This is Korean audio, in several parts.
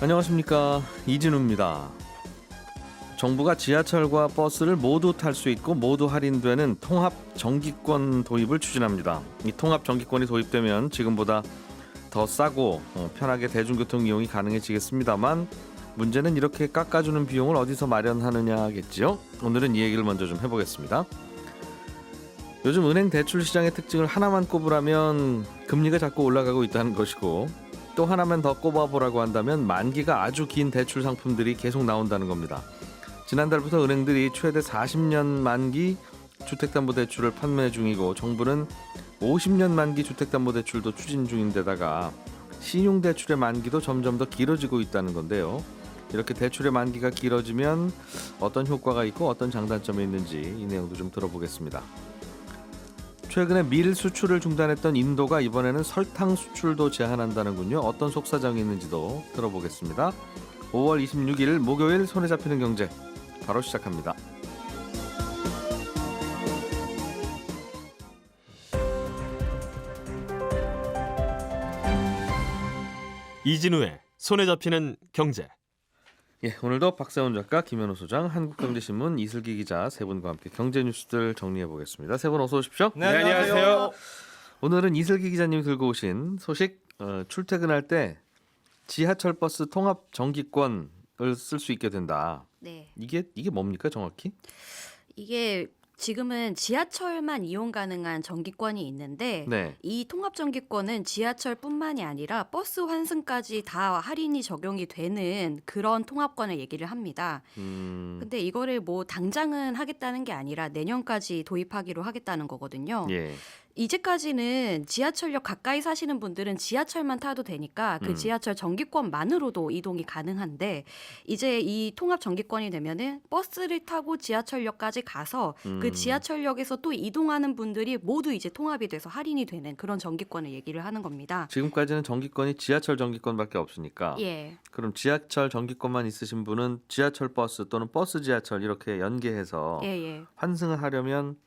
안녕하십니까, 이진우입니다. 정부가 지하철과 버스를 모두 탈 수 있고 모두 할인되는 통합 정기권 도입을 추진합니다. 이 통합 정기권이 도입되면 지금보다 더 싸고 편하게 대중교통 이용이 가능해지겠습니다만, 문제는 이렇게 깎아주는 비용을 어디서 마련하느냐겠지요. 오늘은 이 얘기를 먼저 좀 해보겠습니다. 요즘 은행 대출 시장의 특징을 하나만 꼽으라면 금리가 자꾸 올라가고 있다는 것이고, 또 하나만 더 꼽아보라고 한다면 만기가 아주 긴 대출 상품들이 계속 나온다는 겁니다. 지난달부터 은행들이 최대 40년 만기 주택담보대출을 판매 중이고, 정부는 50년 만기 주택담보대출도 추진 중인데다가 신용대출의 만기도 점점 더 길어지고 있다는 건데요. 이렇게 대출의 만기가 길어지면 어떤 효과가 있고 어떤 장단점이 있는지 이 내용도 좀 들어보겠습니다. 최근에 밀 수출을 중단했던 인도가 이번에는 설탕 수출도 제한한다는군요. 어떤 속사정이 있는지도 들어보겠습니다. 5월 26일 목요일 손에 잡히는 경제 바로 시작합니다. 이진우의 손에 잡히는 경제. 예, 오늘도 박세훈 작가, 김현우 소장, 한국경제신문 이슬기 기자 세 분과 함께 경제 뉴스들 정리해 보겠습니다. 세 분 어서 오십시오. 네, 안녕하세요. 오늘은 이슬기 기자님이 들고 오신 소식, 출퇴근할 때 지하철 버스 통합 정기권을 쓸 수 있게 된다. 네. 이게 뭡니까 정확히? 이게 지금은 지하철만 이용 가능한 정기권이 있는데 네. 이 통합 정기권은 지하철뿐만이 아니라 버스 환승까지 다 할인이 적용이 되는 그런 통합권을 얘기를 합니다. 근데 이거를 뭐 당장은 하겠다는 게 아니라 내년까지 도입하기로 하겠다는 거거든요. 예. 이제까지는 지하철역 가까이 사시는 분들은 지하철만 타도 되니까 그 지하철 정기권만으로도 이동이 가능한데, 이제 이 통합 정기권이 되면은 버스를 타고 지하철역까지 가서 그 지하철역에서 또 이동하는 분들이 모두 이제 통합이 돼서 할인이 되는 그런 정기권을 얘기를 하는 겁니다. 지금까지는 정기권이 지하철 정기권밖에 없으니까. 예. 그럼 지하철 정기권만 있으신 분은 지하철 버스 또는 버스 지하철 이렇게 연계해서 예. 환승을 하려면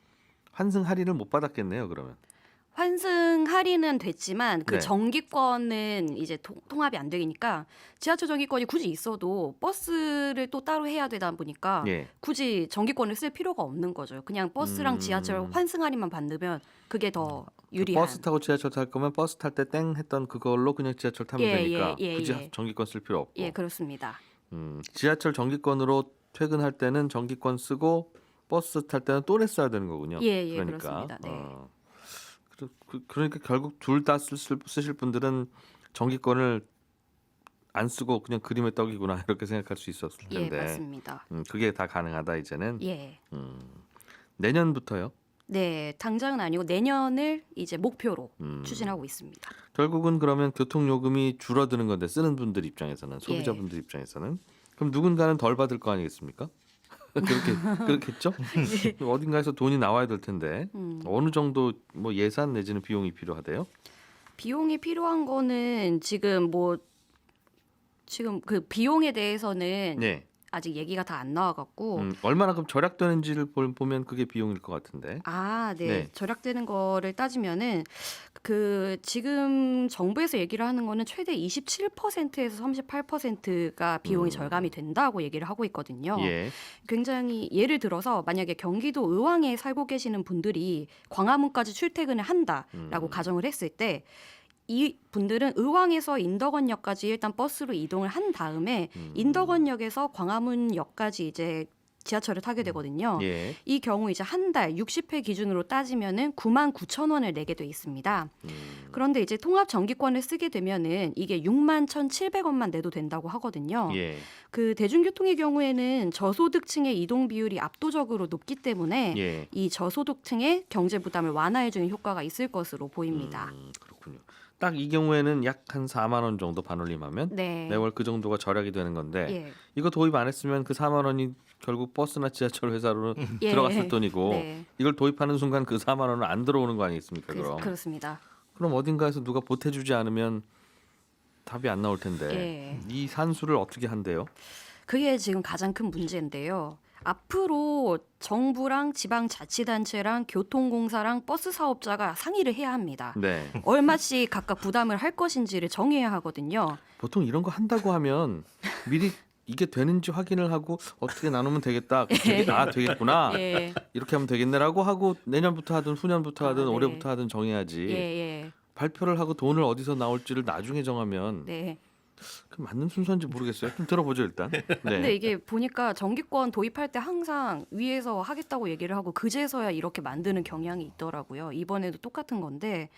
환승 할인을 못 받았겠네요, 그러면. 환승 할인은 됐지만 그 네. 정기권은 이제 통합이 안 되니까 지하철 정기권이 굳이 있어도 버스를 또 따로 해야 되다 보니까 예. 굳이 정기권을 쓸 필요가 없는 거죠. 그냥 버스랑 지하철 환승 할인만 받으면 그게 더 유리한. 버스 타고 지하철 탈 거면 버스 탈 때 땡 했던 그걸로 그냥 지하철 타면 되니까 굳이 정기권 쓸 필요 없고. 예, 그렇습니다. 지하철 정기권으로 퇴근할 때는 정기권 쓰고 버스 탈 때는 또 냈어야 되는 거군요. 예, 그러니까. 그렇습니다. 네. 그러니까 결국 둘 다 쓰실 분들은 정기권을 안 쓰고 그냥 그림의 떡이구나 이렇게 생각할 수 있었을 텐데. 예, 맞습니다. 그게 다 가능하다 이제는. 예. 내년부터요? 네, 당장은 아니고 내년을 이제 목표로 추진하고 있습니다. 결국은 그러면 교통요금이 줄어드는 건데, 쓰는 분들 입장에서는, 소비자분들 입장에서는 그럼 누군가는 덜 받을 거 아니겠습니까? 그렇겠죠? 어딘가에서 돈이 나와야 될 텐데 어느 정도 뭐 예산 내지는 비용이 필요하대요? 비용이 필요한 거는 지금 그 비용에 대해서는 네. 아직 얘기가 다 안 나와갖고 얼마나 그럼 절약되는지를 보면 그게 비용일 것 같은데. 네. 네. 절약되는 거를 따지면은 그 지금 정부에서 얘기를 하는 거는 최대 27%에서 38%가 비용이 절감이 된다고 얘기를 하고 있거든요. 예. 굉장히 예를 들어서 만약에 경기도 의왕에 살고 계시는 분들이 광화문까지 출퇴근을 한다라고 가정을 했을 때, 이 분들은 의왕에서 인덕원역까지 일단 버스로 이동을 한 다음에 인덕원역에서 광화문역까지 이제 지하철을 타게 되거든요. 예. 이 경우 이제 한 달 60회 기준으로 따지면은 99,000원을 내게 돼 있습니다. 그런데 이제 통합 정기권을 쓰게 되면은 이게 61,700원만 내도 된다고 하거든요. 예. 그 대중교통의 경우에는 저소득층의 이동 비율이 압도적으로 높기 때문에 예. 이 저소득층의 경제 부담을 완화해주는 효과가 있을 것으로 보입니다. 그렇군요. 딱 이 경우에는 약 한 4만 원 정도 반올림하면 네. 매월 그 정도가 절약이 되는 건데, 예. 이거 도입 안 했으면 그 4만 원이 결국 버스나 지하철 회사로 예. 들어갔을 돈이고 네. 이걸 도입하는 순간 그 4만 원은 안 들어오는 거 아니겠습니까? 그럼. 그렇습니다. 그럼 어딘가에서 누가 보태주지 않으면 답이 안 나올 텐데 예. 이 산수를 어떻게 한대요? 그게 지금 가장 큰 문제인데요. 앞으로 정부랑 지방자치단체랑 교통공사랑 버스 사업자가 상의를 해야 합니다. 네. 얼마씩 각각 부담을 할 것인지를 정해야 하거든요. 보통 이런 거 한다고 하면 미리 이게 되는지 확인을 하고 어떻게 나누면 되겠다. 되겠구나. 예. 이렇게 하면 되겠네라고 하고 내년부터 하든 후년부터 하든 네. 올해부터 하든 정해야지. 예, 예. 발표를 하고 돈을 어디서 나올지를 나중에 정하면 네. 그 맞는 순서인지 모르겠어요. 좀 들어보죠 일단. 네. 근데 이게 보니까 정기권 도입할 때 항상 위에서 하겠다고 얘기를 하고 그제서야 이렇게 만드는 경향이 있더라고요. 이번에도 똑같은 건데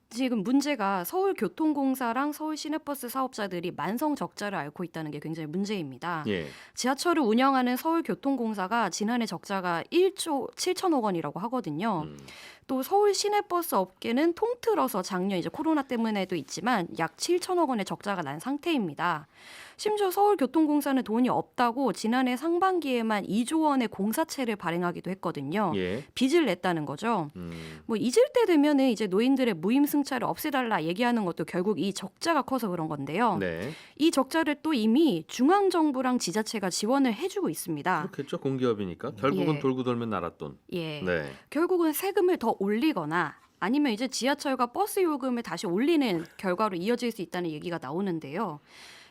지금 문제가 서울교통공사랑 서울시내버스 사업자들이 만성 적자를 앓고 있다는 게 굉장히 문제입니다. 예. 지하철을 운영하는 서울교통공사가 지난해 적자가 1조 7천억 원이라고 하거든요. 또 서울 시내버스 업계는 통틀어서 작년 이제 코로나 때문에도 있지만 약 7천억 원의 적자가 난 상태입니다. 심지어 서울교통공사는 돈이 없다고 지난해 상반기에만 2조 원의 공사채를 발행하기도 했거든요. 예. 빚을 냈다는 거죠. 뭐 잊을 때 되면은 이제 노인들의 무임승차를 없애달라 얘기하는 것도 결국 이 적자가 커서 그런 건데요. 네. 이 적자를 또 이미 중앙정부랑 지자체가 지원을 해주고 있습니다. 그렇겠죠. 공기업이니까 결국은 예. 돌고 돌면 나랏돈. 예. 네. 결국은 세금을 더 올리거나 아니면 이제 지하철과 버스 요금을 다시 올리는 결과로 이어질 수 있다는 얘기가 나오는데요.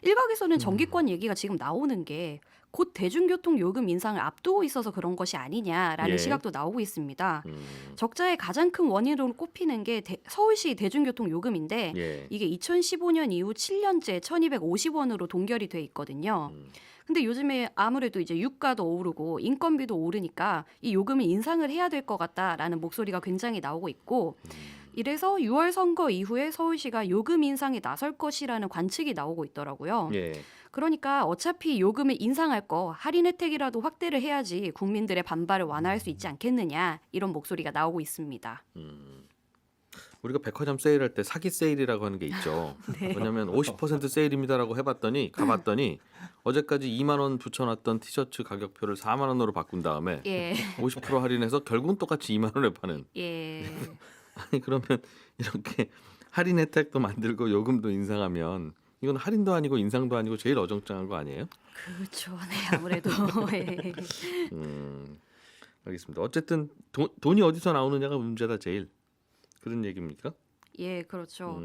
일각에서는 정기권 얘기가 지금 나오는 게 곧 대중교통 요금 인상을 앞두고 있어서 그런 것이 아니냐라는 예. 시각도 나오고 있습니다. 적자의 가장 큰 원인으로 꼽히는 게 서울시 대중교통 요금인데 예. 이게 2015년 이후 7년째 1,250원으로 동결이 돼 있거든요. 근데 요즘에 아무래도 이제 유가도 오르고 인건비도 오르니까 이 요금을 인상을 해야 될 것 같다라는 목소리가 굉장히 나오고 있고 이래서 6월 선거 이후에 서울시가 요금 인상에 나설 것이라는 관측이 나오고 있더라고요. 예. 그러니까 어차피 요금을 인상할 거 할인 혜택이라도 확대를 해야지 국민들의 반발을 완화할 수 있지 않겠느냐 이런 목소리가 나오고 있습니다. 우리가 백화점 세일할 때 사기 세일이라고 하는 게 있죠. 네. 왜냐하면 50% 세일입니다라고 가봤더니 어제까지 2만 원 붙여놨던 티셔츠 가격표를 4만 원으로 바꾼 다음에 예, 50% 할인해서 결국은 똑같이 2만 원에 파는. 예, 아니 그러면 이렇게 할인 혜택도 만들고 요금도 인상하면 이건 할인도 아니고 인상도 아니고 제일 어정쩡한 거 아니에요? 그렇죠. 네, 아무래도 예. 알겠습니다. 어쨌든 돈이 어디서 나오느냐가 문제다 제일. 그런 얘기입니까? 예, 그렇죠.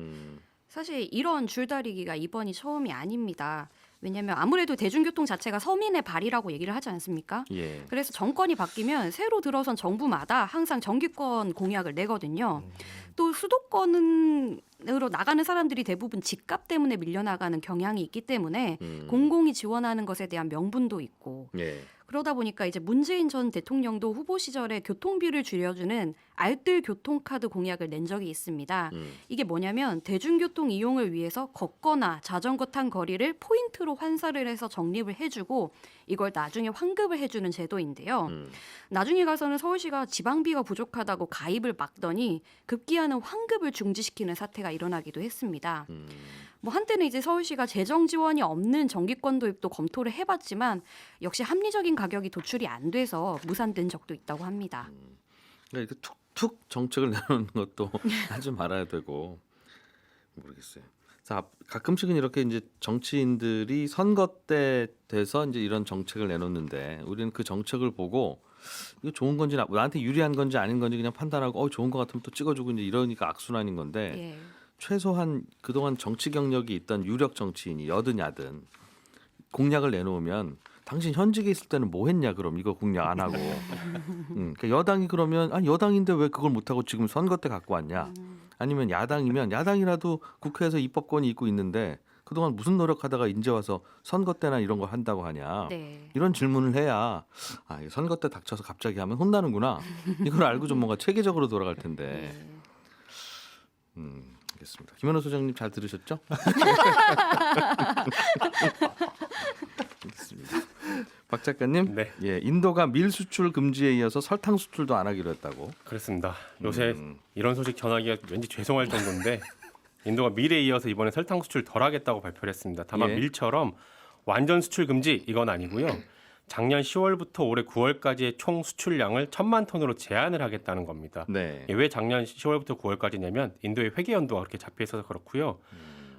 사실 이런 줄다리기가 이번이 처음이 아닙니다. 왜냐하면 아무래도 대중교통 자체가 서민의 발이라고 얘기를 하지 않습니까? 예. 그래서 정권이 바뀌면 새로 들어선 정부마다 항상 정기권 공약을 내거든요. 또 수도권으로 나가는 사람들이 대부분 집값 때문에 밀려나가는 경향이 있기 때문에 공공이 지원하는 것에 대한 명분도 있고 예. 그러다 보니까 이제 문재인 전 대통령도 후보 시절에 교통비를 줄여주는 알뜰 교통카드 공약을 낸 적이 있습니다. 이게 뭐냐면 대중교통 이용을 위해서 걷거나 자전거 탄 거리를 포인트로 환산을 해서 적립을 해주고 이걸 나중에 환급을 해주는 제도인데요. 나중에 가서는 서울시가 지방비가 부족하다고 가입을 막더니 급기야는 환급을 중지시키는 사태가 일어나기도 했습니다. 뭐 한때는 이제 서울시가 재정 지원이 없는 정기권 도입도 검토를 해봤지만 역시 합리적인 가격이 도출이 안 돼서 무산된 적도 있다고 합니다. 그러니까 이렇게 툭툭 정책을 내놓는 것도 하지 말아야 되고 모르겠어요. 자, 가끔씩은 이렇게 이제 정치인들이 선거 때 돼서 이제 이런 정책을 내놓는데 우리는 그 정책을 보고 이거 좋은 건지 나한테 유리한 건지 아닌 건지 그냥 판단하고 좋은 것 같으면 또 찍어주고 이제 이러니까 악순환인 건데 예. 최소한 그동안 정치 경력이 있던 유력 정치인이 여든 야든 공약을 내놓으면 당신 현직에 있을 때는 뭐 했냐 그럼 이거 공약 안 하고 그러니까 여당이 그러면 아니 여당인데 왜 그걸 못하고 지금 선거 때 갖고 왔냐 아니면 야당이면 야당이라도 국회에서 입법권이 있고 있는데 그동안 무슨 노력하다가 이제 와서 선거 때나 이런 거 한다고 하냐 네. 이런 질문을 해야 이거 선거 때 닥쳐서 갑자기 하면 혼나는구나 이걸 알고 좀 뭔가 체계적으로 돌아갈 텐데 알겠습니다. 김현우 소장님 잘 들으셨죠? 알겠습니다. 박 작가님, 네. 예, 인도가 밀 수출 금지에 이어서 설탕 수출도 안 하기로 했다고. 그렇습니다. 요새 이런 소식 전하기가 왠지 죄송할 정도인데 인도가 밀에 이어서 이번에 설탕 수출 덜 하겠다고 발표를 했습니다. 다만 예. 밀처럼 완전 수출 금지 이건 아니고요. 작년 10월부터 올해 9월까지의 총 수출량을 1,000만 톤으로 제한을 하겠다는 겁니다. 네. 왜 작년 10월부터 9월까지냐면 인도의 회계 연도가 그렇게 잡혀 있어서 그렇고요.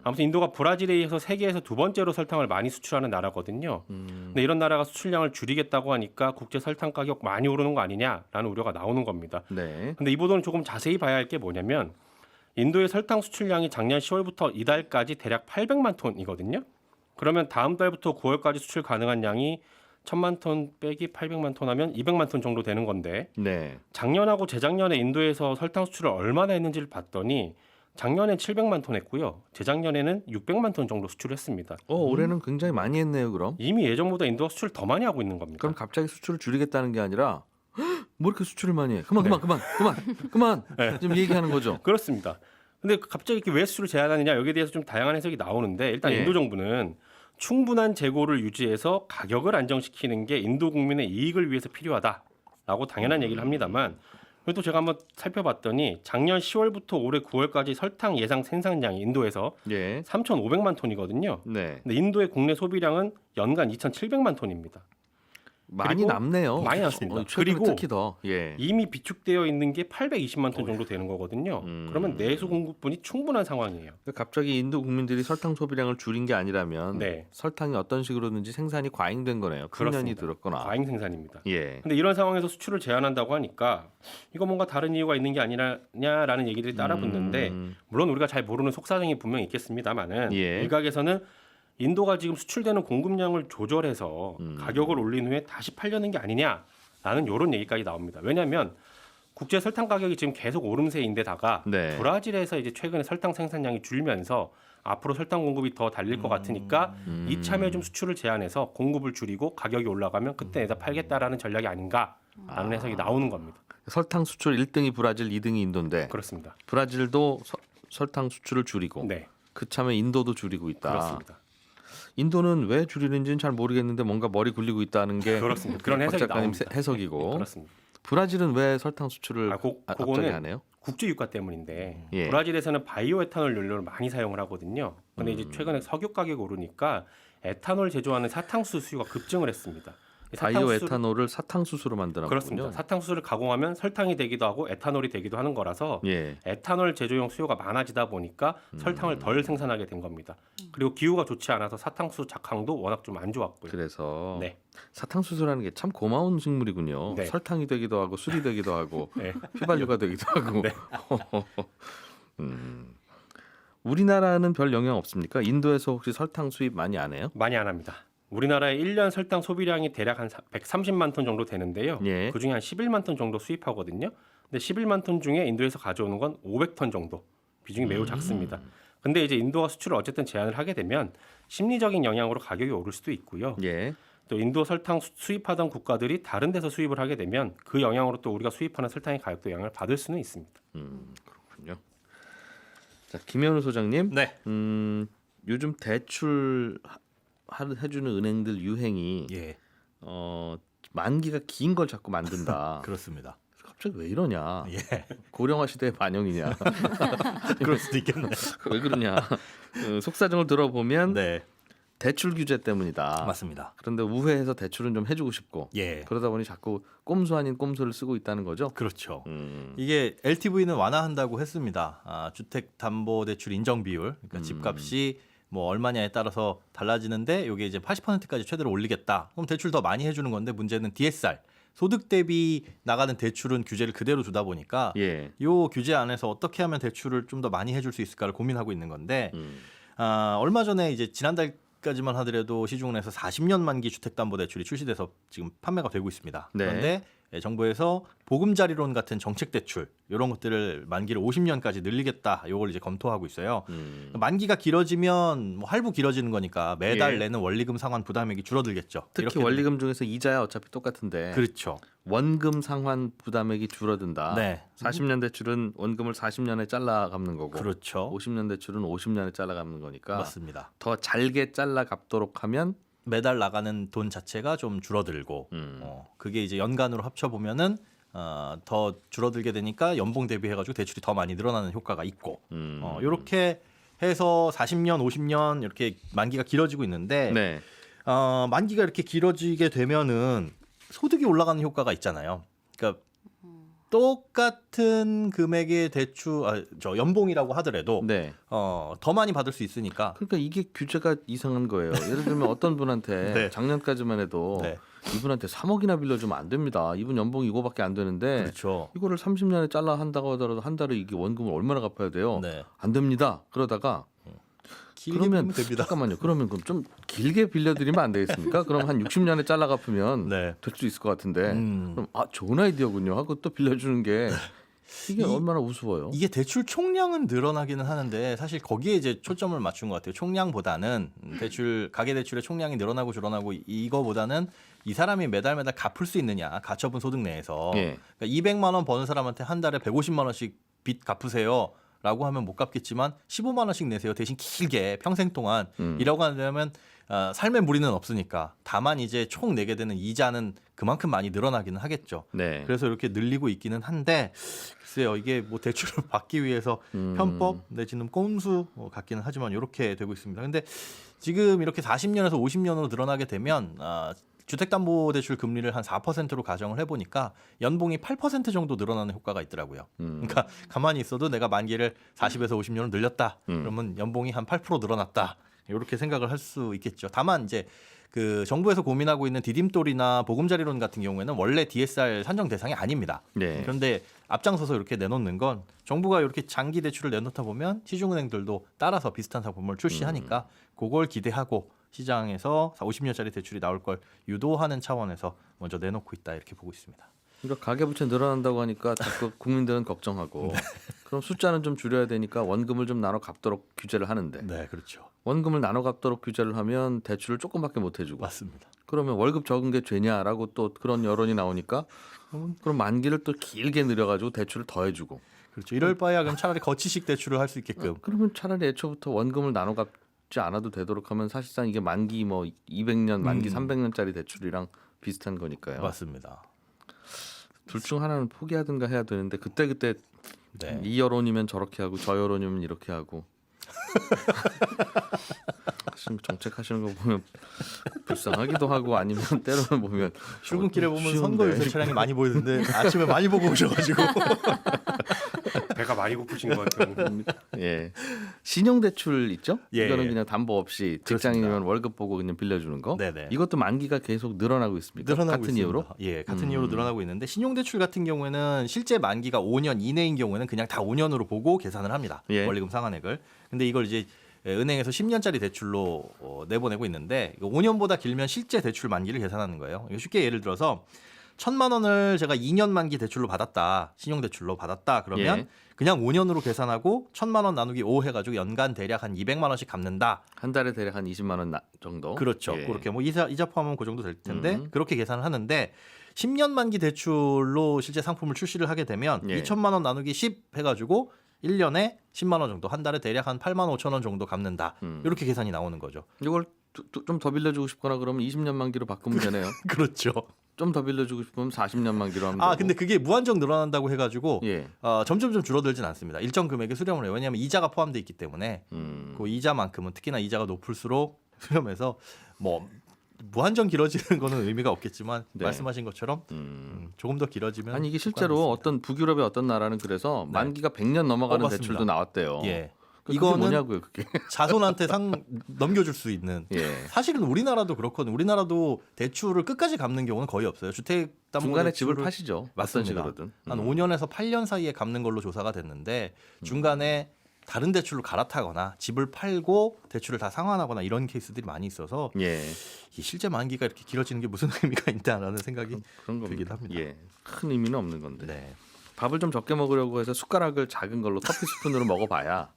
아무튼 인도가 브라질에 이어서 세계에서 두 번째로 설탕을 많이 수출하는 나라거든요. 근데 이런 나라가 수출량을 줄이겠다고 하니까 국제 설탕 가격 많이 오르는 거 아니냐라는 우려가 나오는 겁니다. 네. 근데 이 보도는 조금 자세히 봐야 할 게 뭐냐면 인도의 설탕 수출량이 작년 10월부터 이달까지 대략 800만 톤이거든요. 그러면 다음 달부터 9월까지 수출 가능한 양이 1000만 톤 빼기 800만 톤 하면 200만 톤 정도 되는 건데 네. 작년하고 재작년에 인도에서 설탕 수출을 얼마나 했는지를 봤더니 작년엔 700만 톤 했고요. 재작년에는 600만 톤 정도 수출했습니다. 올해는 굉장히 많이 했네요, 그럼. 이미 예전보다 인도가 수출 더 많이 하고 있는 겁니다. 그럼 갑자기 수출을 줄이겠다는 게 아니라 뭐 이렇게 수출을 많이 해? 그만 네. 지금 얘기하는 거죠. 그렇습니다. 근데 갑자기 이렇게 왜 수출을 제한하느냐 여기에 대해서 좀 다양한 해석이 나오는데 일단 예. 인도 정부는 충분한 재고를 유지해서 가격을 안정시키는 게 인도 국민의 이익을 위해서 필요하다라고 당연한 얘기를 합니다만 그래도 제가 한번 살펴봤더니 작년 10월부터 올해 9월까지 설탕 예상 생산량이 인도에서 예. 3,500만 톤이거든요. 네. 근데 인도의 국내 소비량은 연간 2,700만 톤입니다. 많이 그리고 남네요. 많이 남습니다. 최근에 그리고 특히 더. 예. 이미 비축되어 있는 게 820만 톤 정도 되는 거거든요. 그러면 내수 공급분이 충분한 상황이에요. 갑자기 인도 국민들이 설탕 소비량을 줄인 게 아니라면 네. 설탕이 어떤 식으로든지 생산이 과잉된 거네요. 풍년이 그렇습니다. 들었거나. 과잉 생산입니다. 예. 근데 이런 상황에서 수출을 제한한다고 하니까 이거 뭔가 다른 이유가 있는 게 아니냐라는 얘기들이 따라붙는데 물론 우리가 잘 모르는 속사정이 분명히 있겠습니다만은 예. 일각에서는 인도가 지금 수출되는 공급량을 조절해서 가격을 올린 후에 다시 팔려는 게 아니냐라는 이런 얘기까지 나옵니다. 왜냐하면 국제 설탕 가격이 지금 계속 오름세인데다가 네. 브라질에서 이제 최근에 설탕 생산량이 줄면서 앞으로 설탕 공급이 더 달릴 것 같으니까 이참에 좀 수출을 제한해서 공급을 줄이고 가격이 올라가면 그때 내다 팔겠다라는 전략이 아닌가라는 해석이 나오는 겁니다. 설탕 수출 1등이 브라질, 2등이 인도인데 그렇습니다. 브라질도 설탕 수출을 줄이고 네, 그참에 인도도 줄이고 있다. 그렇습니다. 인도는 왜 줄이는지는 잘 모르겠는데 뭔가 머리 굴리고 있다는 게 그렇습니다. 그런 박 해석이 작가님 나옵니다. 해석이고 그렇습니다. 브라질은 왜 설탕 수출을 갑자기 그거는 하네요? 국제 유가 때문인데 예. 브라질에서는 바이오 에탄올 연료를 많이 사용을 하거든요. 근데 이제 최근에 석유 가격이 오르니까 에탄올 제조하는 사탕수 수요가 급증을 했습니다. 바이오 사탕수수- 에탄올을 사탕수수로 만드는 그렇습니다. 거군요. 사탕수수를 가공하면 설탕이 되기도 하고 에탄올이 되기도 하는 거라서 예. 에탄올 제조용 수요가 많아지다 보니까 설탕을 덜 생산하게 된 겁니다. 그리고 기후가 좋지 않아서 사탕수수 작황도 워낙 좀 안 좋았고요. 그래서 네. 사탕수수라는 게 참 고마운 식물이군요. 네. 설탕이 되기도 하고 술이 되기도 하고 네. 휘발유가 되기도 하고. 네. 우리나라는 별 영향 없습니까? 인도에서 혹시 설탕 수입 많이 안 해요? 많이 안 합니다. 우리나라의 1년 설탕 소비량이 대략 한 130만 톤 정도 되는데요. 예. 그중에 한 11만 톤 정도 수입하거든요. 근데 11만 톤 중에 인도에서 가져오는 건 500톤 정도. 비중이 매우 작습니다. 근데 이제 인도가 수출을 어쨌든 제한을 하게 되면 심리적인 영향으로 가격이 오를 수도 있고요. 예. 또 인도 설탕 수입하던 국가들이 다른 데서 수입을 하게 되면 그 영향으로 또 우리가 수입하는 설탕의 가격도 영향을 받을 수는 있습니다. 그렇군요. 자, 김현우 소장님. 네. 요즘 대출 해주는 은행들 유행이 예. 만기가 긴 걸 자꾸 만든다. 그렇습니다. 갑자기 왜 이러냐? 예. 고령화 시대의 반영이냐? 그럴 수도 있겠네. 왜 그러냐? 속사정을 들어보면 네. 대출 규제 때문이다. 맞습니다. 그런데 우회해서 대출은 좀 해주고 싶고 예. 그러다 보니 자꾸 꼼수 아닌 꼼수를 쓰고 있다는 거죠. 그렇죠. 음. 이게 LTV는 완화한다고 했습니다. 주택담보대출 인정 비율, 그러니까 집값이 뭐 얼마냐에 따라서 달라지는데 이게 이제 80%까지 최대로 올리겠다. 그럼 대출 더 많이 해주는 건데 문제는 DSR 소득 대비 나가는 대출은 규제를 그대로 두다 보니까 예. 요 규제 안에서 어떻게 하면 대출을 좀 더 많이 해줄 수 있을까를 고민하고 있는 건데 음. 얼마 전에 이제 지난달까지만 하더라도 시중은행에서 40년 만기 주택담보대출이 출시돼서 지금 판매가 되고 있습니다. 네. 그런데 정부에서 보금자리론 같은 정책 대출 이런 것들을 만기를 50년까지 늘리겠다. 이걸 이제 검토하고 있어요. 만기가 길어지면 뭐 할부 길어지는 거니까 매달 예. 내는 원리금 상환 부담액이 줄어들겠죠. 특히 이렇게 원리금 중에서 이자야 어차피 똑같은데 그렇죠. 원금 상환 부담액이 줄어든다. 네. 40년 대출은 원금을 40년에 잘라 갚는 거고 그렇죠. 50년 대출은 50년에 잘라 갚는 거니까 맞습니다. 더 잘게 잘라 갚도록 하면 매달 나가는 돈 자체가 좀 줄어들고 그게 이제 연간으로 합쳐 보면은 더 줄어들게 되니까 연봉 대비해가지고 대출이 더 많이 늘어나는 효과가 있고 이렇게 해서 40년, 50년 이렇게 만기가 길어지고 있는데 네. 만기가 이렇게 길어지게 되면은 소득이 올라가는 효과가 있잖아요. 그러니까 똑같은 금액의 대출, 저 연봉이라고 하더라도 네. 더 많이 받을 수 있으니까. 그러니까 이게 규제가 이상한 거예요. 예를 들면 어떤 분한테 네. 작년까지만 해도 네. 이분한테 3억이나 빌려주면 안 됩니다. 이분 연봉이 이거밖에 안 되는데 그렇죠. 이거를 30년에 잘라 한다고 하더라도 한 달에 이게 원금을 얼마나 갚아야 돼요? 네. 안 됩니다. 그러다가 길게 그러면 빌면 됩니다. 잠깐만요. 그러면 그럼 좀 길게 빌려드리면 안 되겠습니까? 그럼 한 60년에 잘라 갚으면 네. 될 수 있을 것 같은데 음. 그럼 좋은 아이디어군요 하고 또 빌려주는 게 이게 이- 얼마나 우스워요. 이게 대출 총량은 늘어나기는 하는데 사실 거기에 이제 초점을 맞춘 것 같아요. 총량보다는 대출 가계 대출의 총량이 늘어나고 줄어나고 이거보다는 이 사람이 매달 갚을 수 있느냐 가처분 소득 내에서 예. 그러니까 200만 원 버는 사람한테 한 달에 150만 원씩 빚 갚으세요. 라고 하면 못 갚겠지만 15만 원씩 내세요. 대신 길게 평생 동안 이라고 하려면 삶의 무리는 없으니까 다만 이제 총 내게 되는 이자는 그만큼 많이 늘어나기는 하겠죠. 네. 그래서 이렇게 늘리고 있기는 한데 글쎄요 이게 뭐 대출을 받기 위해서 편법 내지는 꼼수 같기는 하지만 이렇게 되고 있습니다. 근데 지금 이렇게 40년에서 50년으로 늘어나게 되면 주택담보대출 금리를 한 4%로 가정을 해보니까 연봉이 8% 정도 늘어나는 효과가 있더라고요. 그러니까 가만히 있어도 내가 만기를 40에서 50년으로 늘렸다. 그러면 연봉이 한 8% 늘어났다. 이렇게 생각을 할 수 있겠죠. 다만 이제 그 정부에서 고민하고 있는 디딤돌이나 보금자리론 같은 경우에는 원래 DSR 산정 대상이 아닙니다. 네. 그런데 앞장서서 이렇게 내놓는 건 정부가 이렇게 장기 대출을 내놓다 보면 시중은행들도 따라서 비슷한 상품을 출시하니까 그걸 기대하고 시장에서 50년짜리 대출이 나올 걸 유도하는 차원에서 먼저 내놓고 있다 이렇게 보고 있습니다. 그러니까 가계부채 늘어난다고 하니까 자꾸 국민들은 걱정하고 그럼 숫자는 좀 줄여야 되니까 원금을 좀 나눠 갚도록 규제를 하는데 네, 그렇죠. 원금을 나눠 갚도록 규제를 하면 대출을 조금밖에 못 해주고 맞습니다. 그러면 월급 적은 게 죄냐라고 또 그런 여론이 나오니까 그럼 만기를 또 길게 늘려가지고 대출을 더 해주고 그렇죠. 이럴 바에야 그럼 차라리 거치식 대출을 할 수 있게끔. 그러면 차라리 애초부터 원금을 나눠 갚지 않아도 되도록 하면 사실상 이게 만기 뭐 200년 만기 300년짜리 대출이랑 비슷한 거니까요. 맞습니다. 둘 중 하나는 포기하든가 해야 되는데 그때 네. 이 여론이면 저렇게 하고 저 여론이면 이렇게 하고 정책하시는 거 보면 불쌍하기도 하고 아니면 때로는 보면 출근길에 보면 쉬운데. 선거 유세 차량이 많이 보이는데 아침에 많이 보고 오셔가지고 배가 많이 고프신 것 같아요. 예 신용 대출 있죠? 예, 이거는 예. 그냥 담보 없이 그렇습니다. 직장인이면 월급 보고 그냥 빌려주는 거. 네네. 이것도 만기가 계속 늘어나고 있습니까? 늘어나고 같은 있습니다. 이유로? 예, 같은 이유로 늘어나고 있는데 신용대출 같은 경우에는 실제 만기가 5년 이내인 경우에는 그냥 다 5년으로 보고 계산을 합니다. 예. 원리금 상환액을. 근데 이걸 이제 은행에서 10년짜리 대출로 내보내고 있는데 5년보다 길면 실제 대출 만기를 계산하는 거예요. 이거 쉽게 예를 들어서 1,000만 원을 제가 2년 만기 대출로 받았다. 신용대출로 받았다. 그러면 예. 그냥 5년으로 계산하고 1,000만 원 나누기 5 해가지고 연간 대략 한 200만 원씩 갚는다. 한 달에 대략 한 20만 원 정도. 그렇죠. 예. 그렇게 뭐 이자 포함하면 그 정도 될 텐데 그렇게 계산을 하는데 10년 만기 대출로 실제 상품을 출시를 하게 되면 예. 2천만 원 나누기 10 해가지고 1년에 10만 원 정도, 한 달에 대략 한 8만 5천 원 정도 갚는다. 이렇게 계산이 나오는 거죠. 이걸 좀 더 빌려주고 싶거나 그러면 20년 만기로 바꾸면 되네요. 그렇죠. 좀 더 빌려주고 싶으면 40년 만기로 하면 아 되고. 근데 그게 무한정 늘어난다고 해가지고 예. 점점점 줄어들진 않습니다. 일정 금액에 수렴을 해요. 왜냐하면 이자가 포함되어 있기 때문에 그 이자만큼은 특히나 이자가 높을수록 수렴해서 뭐 무한정 길어지는 거는 의미가 없겠지만 네. 말씀하신 것처럼 조금 더 길어지면 아니 이게 실제로 효과가 어떤 북유럽의 어떤 나라는 그래서 네. 만기가 100년 넘어가는 맞습니다. 대출도 나왔대요. 예. 그게 이거는 뭐냐고요, 그게. 자손한테 넘겨줄 수 있는. 예. 사실은 우리나라도 그렇거든요. 우리나라도 대출을 끝까지 갚는 경우는 거의 없어요. 주택담보대출을 중간에 집을 파시죠. 어떤 맞습니다. 식으로든. 한 5년에서 8년 사이에 갚는 걸로 조사가 됐는데 중간에 다른 대출로 갈아타거나 집을 팔고 대출을 다 상환하거나 이런 케이스들이 많이 있어서 예. 이 실제 만기가 이렇게 길어지는 게 무슨 의미가 있다라는 생각이 그런 들긴 겁니다. 합니다. 예. 큰 의미는 없는 건데. 네. 밥을 좀 적게 먹으려고 해서 숟가락을 작은 걸로 커피 스푼으로 먹어봐야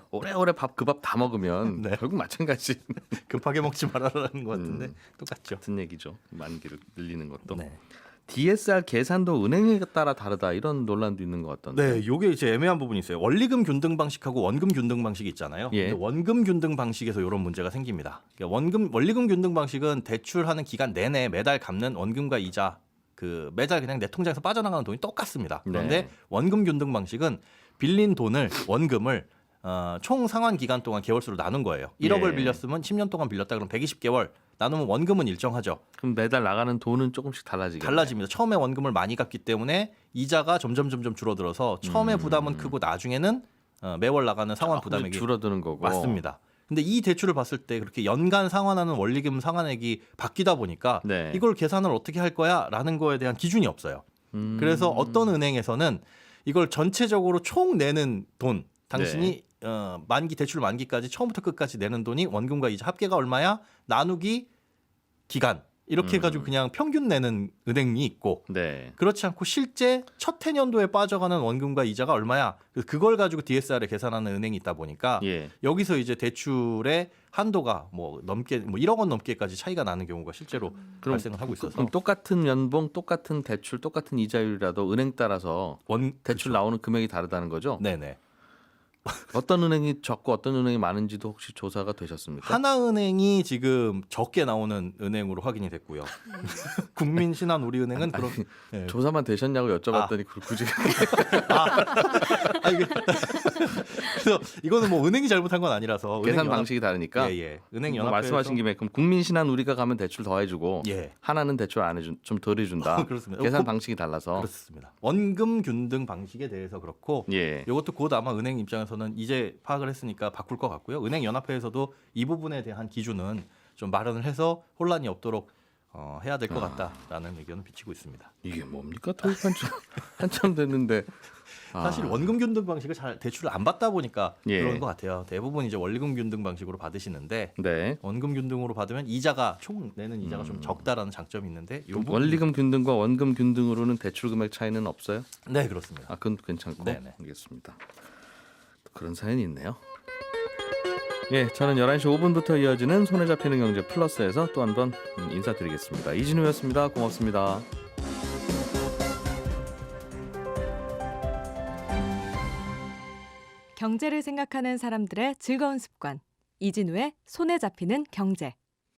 오래오래 그 밥 다 먹으면 네. 결국 마찬가지 급하게 먹지 말아라는 것 같은데 똑같죠. 같은 얘기죠. 만기를 늘리는 것도. 네. DSR 계산도 은행에 따라 다르다 이런 논란도 있는 것 같던데. 네, 요게 이제 애매한 부분이 있어요. 원리금 균등 방식하고 원금 균등 방식이 있잖아요. 예. 근데 원금 균등 방식에서 이런 문제가 생깁니다. 그러니까 원리금 균등 방식은 대출하는 기간 내내 매달 갚는 원금과 이자 그 매달 그냥 내 통장에서 빠져나가는 돈이 똑같습니다. 그런데 네. 원금 균등 방식은 빌린 돈을 원금을 총 상환 기간 동안 개월수로 나눈 거예요. 1억을 예. 빌렸으면 10년 동안 빌렸다 그러면 120개월 나누면 원금은 일정하죠. 그럼 매달 나가는 돈은 조금씩 달라지겠네요. 달라집니다. 처음에 원금을 많이 갚기 때문에 이자가 점점 줄어들어서 처음에 부담은 크고 나중에는 매월 나가는 상환 부담액이 줄어드는 거고. 맞습니다. 근데 이 대출을 봤을 때 그렇게 연간 상환하는 원리금 상환액이 바뀌다 보니까 네. 이걸 계산을 어떻게 할 거야라는 거에 대한 기준이 없어요. 그래서 어떤 은행에서는 이걸 전체적으로 총 내는 돈, 당신이 만기 대출 만기까지 처음부터 끝까지 내는 돈이 원금과 이자 합계가 얼마야? 나누기 기간 이렇게 해가지고 그냥 평균 내는 은행이 있고 네. 그렇지 않고 실제 첫 해년도에 빠져가는 원금과 이자가 얼마야? 그걸 가지고 DSR에 계산하는 은행이 있다 보니까 예. 여기서 이제 대출의 한도가 뭐 넘게 뭐 1억 원 넘게까지 차이가 나는 경우가 실제로 발생을 하고 있어서 그럼 똑같은 연봉, 똑같은 대출, 똑같은 이자율이라도 은행 따라서 대출 나오는 금액이 다르다는 거죠? 네네. 어떤 은행이 적고 어떤 은행이 많은지도 혹시 조사가 되셨습니까? 하나은행이 지금 적게 나오는 은행으로 확인이 됐고요. 국민신한우리은행은 그럼 예. 조사만 되셨냐고 여쭤봤더니 그걸 굳이 그래서 이거는 뭐 은행이 잘못한 건 아니라서 계산 은행 방식이 다르니까. 예. 은행 뭐 연합회에서 말씀하신 김에 그럼 국민신한 우리가 가면 대출 더 해주고 예. 하나는 대출 안 해준 좀 덜 해준다. 그렇습니다. 계산 방식이 달라서. 그렇습니다. 원금 균등 방식에 대해서 그렇고 예. 이것도 곧 아마 은행 입장에서는 이제 파악을 했으니까 바꿀 것 같고요. 은행 연합회에서도 이 부분에 대한 기준은 좀 마련을 해서 혼란이 없도록 해야 될 것 같다라는 의견을 비치고 있습니다. 이게 뭡니까? 도입한 지 한참 됐는데. 사실 원금 균등 방식을 잘 대출을 안 받다 보니까 예. 그런 것 같아요. 대부분 이제 원리금 균등 방식으로 받으시는데 네. 원금 균등으로 받으면 이자가 총 내는 이자가 좀 적다라는 장점이 있는데 이 부분이- 원리금 균등과 원금 균등으로는 대출 금액 차이는 없어요? 네 그렇습니다. 아, 그건 괜찮고. 네네. 알겠습니다. 또 그런 사연이 있네요. 예, 저는 11시 5분부터 이어지는 손에 잡히는 경제 플러스에서 또 한 번 인사드리겠습니다. 이진우였습니다. 고맙습니다. 경제를 생각하는 사람들의 즐거운 습관. 이진우의 손에 잡히는 경제.